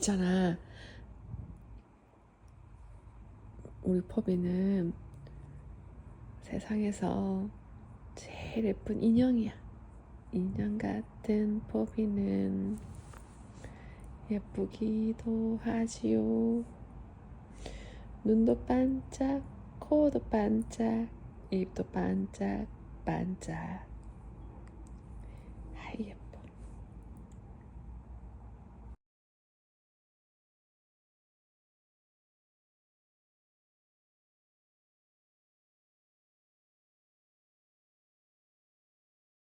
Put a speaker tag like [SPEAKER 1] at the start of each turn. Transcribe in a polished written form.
[SPEAKER 1] 있잖아, 우리 포비는 세상에서 제일 예쁜 인형이야. 인형 같은 포비는 예쁘기도 하지요. 눈도 반짝, 코도 반짝, 입도 반짝 반짝.